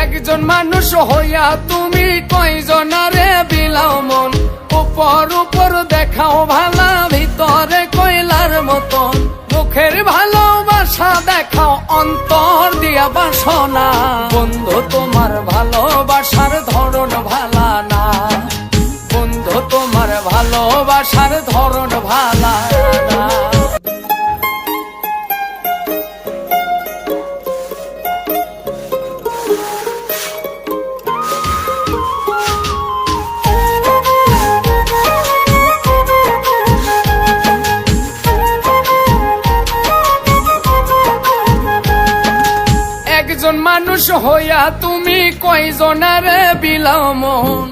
একজন মানুষ হইয়া তুমি কয়জনারে বিলাও মন, উপর উপর দেখাও ভালা, ভিতরে কয়লার মতন। মুখের ভালোবাসা দেখাও, অন্তর দিয়া বাসনা। বন্ধু তোমার ভালোবাসার ধরন ভালা না, বন্ধু তোমার ভালোবাসার ধরন ভালা না। একজন মানুষ হইয়া তুমি কয়জনারে বিলাও মন,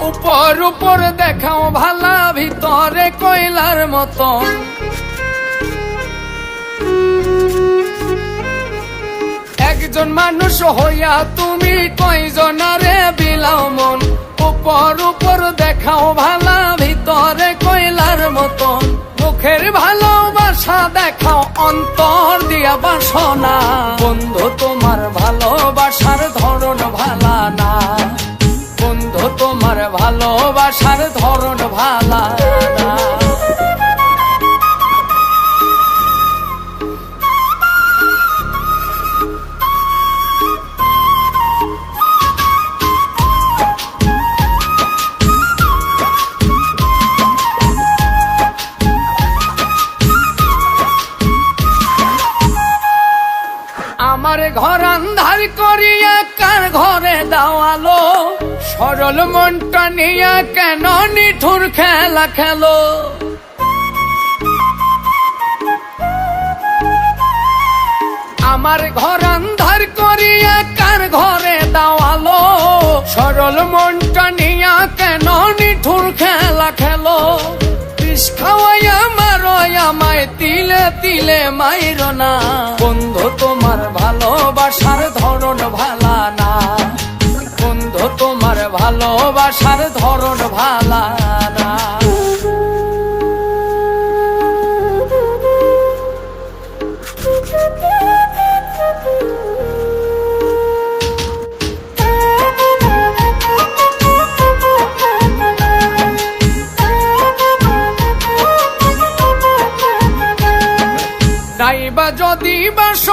উপর উপর দেখাও ভালা, ভিতরে কয়লার মতন। একজন মানুষ হইয়া তুমি কয়জনারে বিলাও মন, উপর উপর দেখাও ভালা, ভিতরে কয়লার মতন। মুখের ভালোবাসা দেখাও, অন্তর দিয়া বাসনা। বন্ধু তোমার ভালোবাসার ধরন ভালা না, বন্ধু তোমার ভালোবাসার ধরন ভালা না। আমার ঘর আন্ধার করিয়া কার ঘরে দাওয়ালো, সরল মনটা নিয়া কেন নিঠুর খেলা খেলো। আমার ঘর আন্ধার করিয়া কার ঘরে দাওয়ালো, সরল মনটা নিয়া কেন নিঠুর খেলা খেলো। বিষ খাওয়াইয়া মারো আমায়, তিলে তিলে মাইরো না। বন্ধু তোমার ভালোবাসার ধরন ভালা না, বন্ধু তোমার ভালোবাসার ধরন ভালা না। নাইবা যদি বা